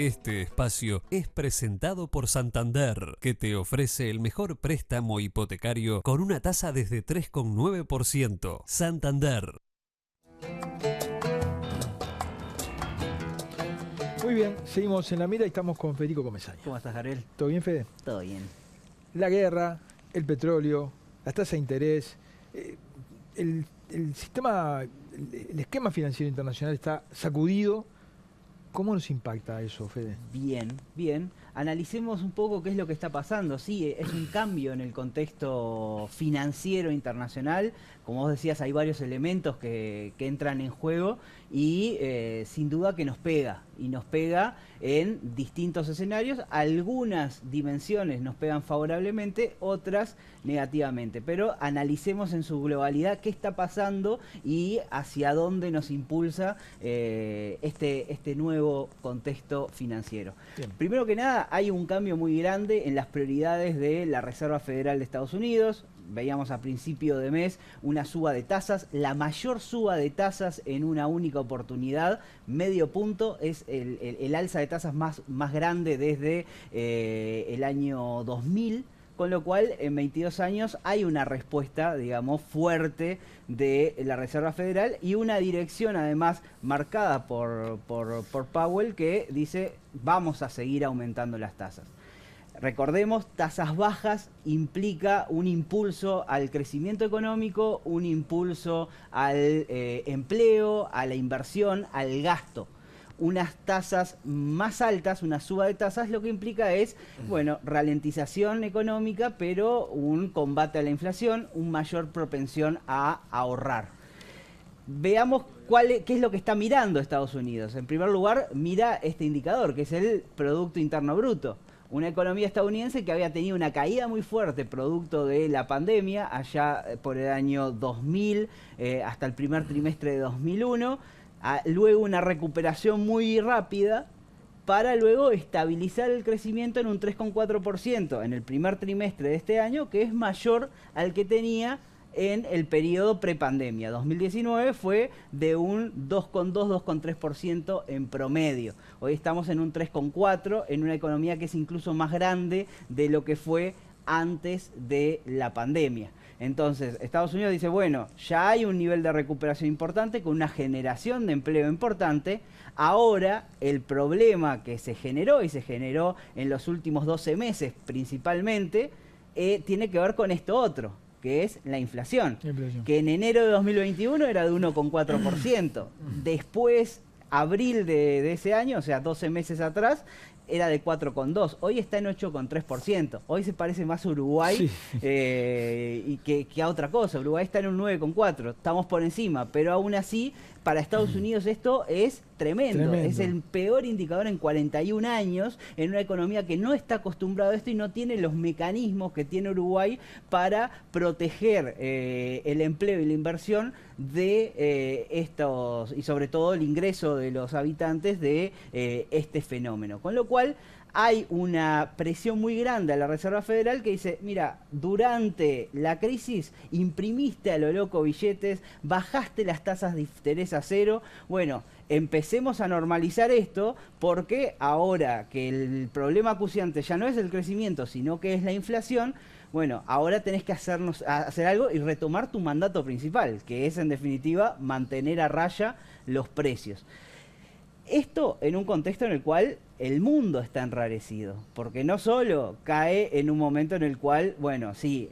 Este espacio es presentado por Santander, que te ofrece el mejor préstamo hipotecario con una tasa desde 3,9%. Santander. Muy bien, seguimos en la mira y estamos con Federico Comesaña. ¿Cómo estás, Gabriel? ¿Todo bien, Fede? Todo bien. La guerra, el petróleo, las tasas de interés, el sistema, el esquema financiero internacional está sacudido. ¿Cómo nos impacta eso, Fede? Bien, bien. Analicemos un poco qué es lo que está pasando. Sí, es un cambio en el contexto financiero internacional. Como vos decías, hay varios elementos que entran en juego y sin duda que nos pega. Y nos pega en distintos escenarios. Algunas dimensiones nos pegan favorablemente, otras negativamente. Pero analicemos en su globalidad qué está pasando y hacia dónde nos impulsa este nuevo contexto financiero. Bien. Primero que nada, hay un cambio muy grande en las prioridades de la Reserva Federal de Estados Unidos. Veíamos a principio de mes una suba de tasas, la mayor suba de tasas en una única oportunidad, medio punto, es el alza de tasas más grande desde el año 2000. Con lo cual, en 22 años hay una respuesta, digamos, fuerte de la Reserva Federal y una dirección, además, marcada por Powell, que dice, vamos a seguir aumentando las tasas. Recordemos, tasas bajas implica un impulso al crecimiento económico, un impulso al empleo, a la inversión, al gasto. Unas tasas más altas, una suba de tasas, lo que implica es, bueno, ralentización económica, pero un combate a la inflación, una mayor propensión a ahorrar. Veamos qué es lo que está mirando Estados Unidos. En primer lugar, mira este indicador, que es el Producto Interno Bruto. Una economía estadounidense que había tenido una caída muy fuerte producto de la pandemia, allá por el año 2000, hasta el primer trimestre de 2001. Luego una recuperación muy rápida para luego estabilizar el crecimiento en un 3,4% en el primer trimestre de este año, que es mayor al que tenía en el periodo prepandemia. 2019 fue de un 2,2-2,3% en promedio. Hoy estamos en un 3,4% en una economía que es incluso más grande de lo que fue antes de la pandemia. Entonces, Estados Unidos dice, bueno, ya hay un nivel de recuperación importante con una generación de empleo importante. Ahora, el problema que se generó y se generó en los últimos 12 meses principalmente, tiene que ver con esto otro, que es la inflación. Que en enero de 2021 era de 1,4%. Después, abril de ese año, o sea, 12 meses atrás, era de 4,2%, hoy está en 8,3%. Hoy se parece más a Uruguay y que a otra cosa. Uruguay está en un 9,4%, estamos por encima, pero aún así, para Estados Unidos esto es tremendo. Es el peor indicador en 41 años, en una economía que no está acostumbrada a esto y no tiene los mecanismos que tiene Uruguay para proteger el empleo y la inversión de estos, y sobre todo el ingreso de los habitantes de este fenómeno. Con lo cual hay una presión muy grande a la Reserva Federal que dice, mira, durante la crisis imprimiste a lo loco billetes, bajaste las tasas de interés a cero, bueno, empecemos a normalizar esto porque ahora que el problema acuciante ya no es el crecimiento, sino que es la inflación, bueno, ahora tenés que hacer algo y retomar tu mandato principal, que es en definitiva mantener a raya los precios. Esto en un contexto en el cual el mundo está enrarecido, porque no solo cae en un momento en el cual, bueno, sí,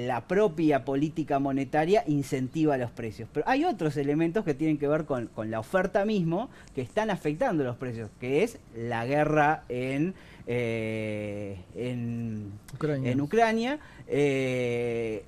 la propia política monetaria incentiva los precios, pero hay otros elementos que tienen que ver con la oferta mismo que están afectando los precios, que es la guerra en Ucrania,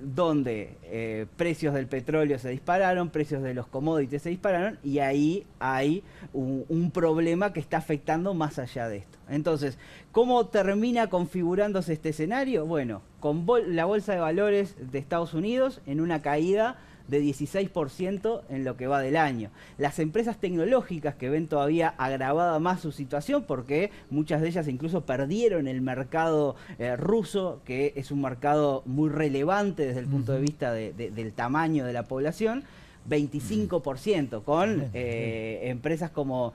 donde precios del petróleo se dispararon, precios de los commodities se dispararon y ahí hay un problema que está afectando más allá de esto. Entonces, ¿cómo termina configurándose este escenario? Bueno, con la bolsa de valores de Estados Unidos en una caída de 16% en lo que va del año. Las empresas tecnológicas que ven todavía agravada más su situación porque muchas de ellas incluso perdieron el mercado ruso, que es un mercado muy relevante desde el punto de vista del tamaño de la población. 25%, con empresas como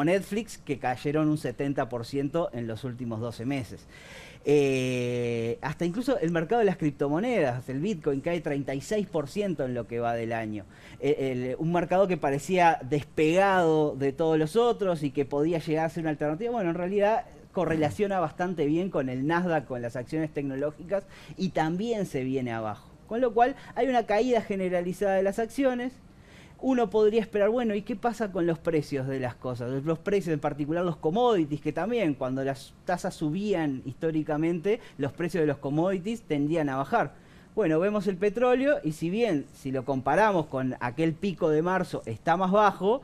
Netflix, que cayeron un 70% en los últimos 12 meses. Hasta incluso el mercado de las criptomonedas, el Bitcoin cae 36% en lo que va del año. Un mercado que parecía despegado de todos los otros y que podía llegar a ser una alternativa, bueno, en realidad correlaciona bastante bien con el Nasdaq, con las acciones tecnológicas, y también se viene abajo. Con lo cual hay una caída generalizada de las acciones. Uno podría esperar, bueno, ¿y qué pasa con los precios de las cosas? Los precios, en particular los commodities, que también cuando las tasas subían históricamente, los precios de los commodities tendían a bajar. Bueno, vemos el petróleo y si bien, si lo comparamos con aquel pico de marzo, está más bajo,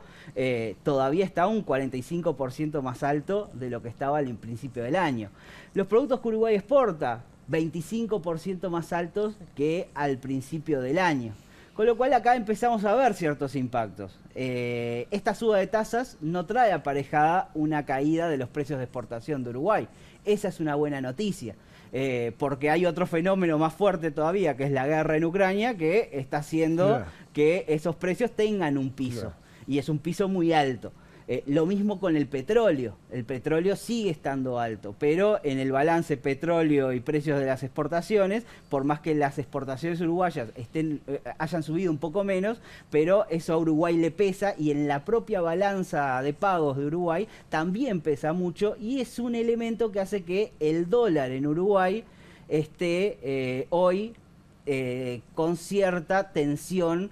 todavía está un 45% más alto de lo que estaba al principio del año. Los productos que Uruguay exporta, 25% más altos que al principio del año. Con lo cual acá empezamos a ver ciertos impactos. Esta suba de tasas no trae aparejada una caída de los precios de exportación de Uruguay. Esa es una buena noticia. Porque hay otro fenómeno más fuerte todavía, que es la guerra en Ucrania, que está haciendo que esos precios tengan un piso. Y es un piso muy alto. Lo mismo con el petróleo sigue estando alto, pero en el balance petróleo y precios de las exportaciones, por más que las exportaciones uruguayas hayan subido un poco menos, pero eso a Uruguay le pesa, y en la propia balanza de pagos de Uruguay también pesa mucho, y es un elemento que hace que el dólar en Uruguay esté hoy con cierta tensión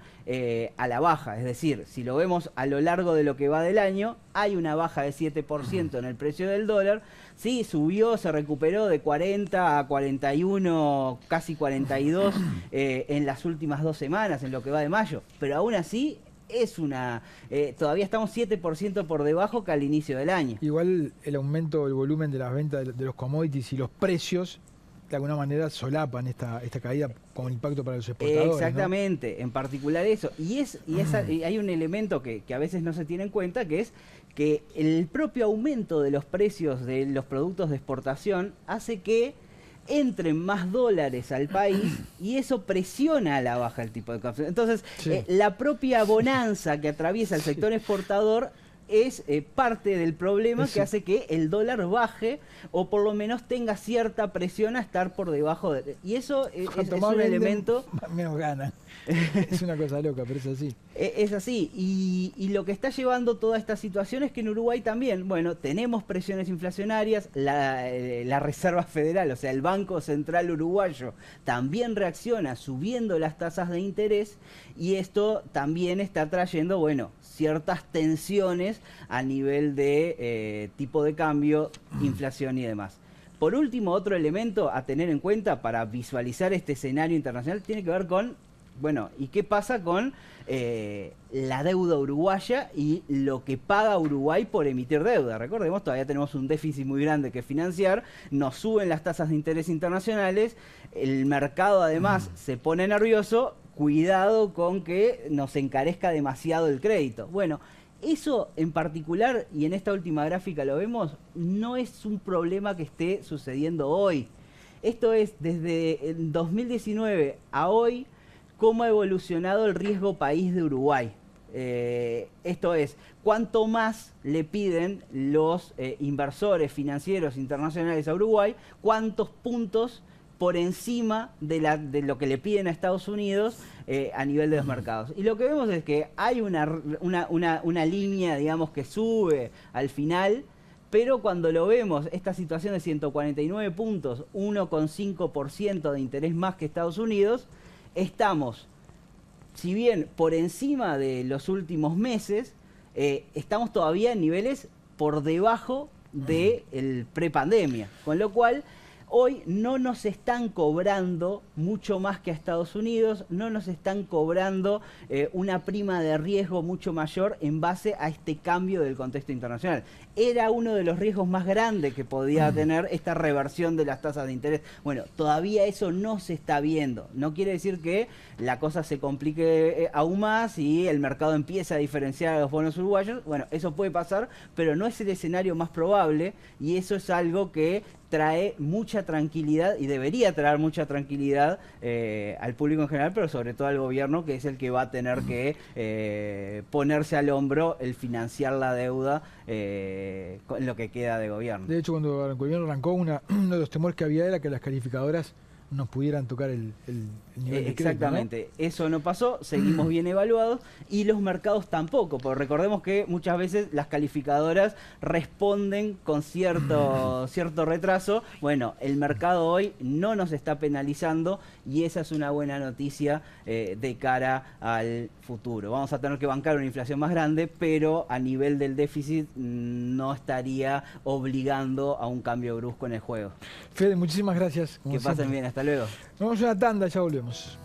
a la baja. Es decir, si lo vemos a lo largo de lo que va del año, hay una baja de 7% en el precio del dólar. Sí, subió, se recuperó de 40 a 41, casi 42 en las últimas 2 semanas, en lo que va de mayo. Pero aún así es todavía estamos 7% por debajo que al inicio del año. Igual el aumento del volumen de las ventas de los commodities y los precios de alguna manera solapan esta caída con impacto para los exportadores. Exactamente, ¿no? En particular eso. Y hay un elemento que a veces no se tiene en cuenta, que es que el propio aumento de los precios de los productos de exportación hace que entren más dólares al país, y eso presiona a la baja el tipo de cambio. Entonces, la propia bonanza que atraviesa el sector exportador es parte del problema que hace que el dólar baje, o por lo menos tenga cierta presión a estar por debajo de... Y eso es un elemento... Menos ganan. Es una cosa loca, pero es así. Es así. Y lo que está llevando toda esta situación es que en Uruguay también, bueno, tenemos presiones inflacionarias, la Reserva Federal, o sea, el Banco Central Uruguayo, también reacciona subiendo las tasas de interés, y esto también está trayendo, bueno, ciertas tensiones a nivel de tipo de cambio, inflación y demás. Por último, otro elemento a tener en cuenta para visualizar este escenario internacional tiene que ver con, bueno, ¿y qué pasa con la deuda uruguaya y lo que paga Uruguay por emitir deuda? Recordemos, todavía tenemos un déficit muy grande que financiar, nos suben las tasas de interés internacionales, el mercado además se pone nervioso, cuidado con que nos encarezca demasiado el crédito. Bueno, eso en particular, y en esta última gráfica lo vemos, no es un problema que esté sucediendo hoy. Esto es desde el 2019 a hoy, cómo ha evolucionado el riesgo país de Uruguay. Esto es, cuánto más le piden los inversores financieros internacionales a Uruguay, cuántos puntos por encima de lo que le piden a Estados Unidos a nivel de los mercados. Y lo que vemos es que hay una línea, digamos, que sube al final, pero cuando lo vemos, esta situación de 149 puntos, 1,5% de interés más que Estados Unidos, estamos, si bien por encima de los últimos meses, estamos todavía en niveles por debajo del prepandemia, con lo cual hoy no nos están cobrando mucho más que a Estados Unidos, no nos están cobrando una prima de riesgo mucho mayor en base a este cambio del contexto internacional. era uno de los riesgos más grandes que podía tener esta reversión de las tasas de interés. Bueno, todavía eso no se está viendo. No quiere decir que la cosa se complique aún más y el mercado empieza a diferenciar a los bonos uruguayos. Bueno, eso puede pasar, pero no es el escenario más probable, y eso es algo que trae mucha tranquilidad y debería traer mucha tranquilidad al público en general, pero sobre todo al gobierno, que es el que va a tener que ponerse al hombro el financiar la deuda con lo que queda de gobierno. De hecho, cuando el gobierno arrancó, uno de los temores que había era que las calificadoras no pudieran tocar el nivel de crédito, exactamente, ¿no? Eso no pasó, seguimos bien evaluados y los mercados tampoco, porque recordemos que muchas veces las calificadoras responden con cierto retraso. Bueno, el mercado hoy no nos está penalizando y esa es una buena noticia de cara al futuro. Vamos a tener que bancar una inflación más grande, pero a nivel del déficit no estaría obligando a un cambio brusco en el juego. Fede, muchísimas gracias. Que pasen bien, hasta luego. Vamos a una tanda, ya volvemos.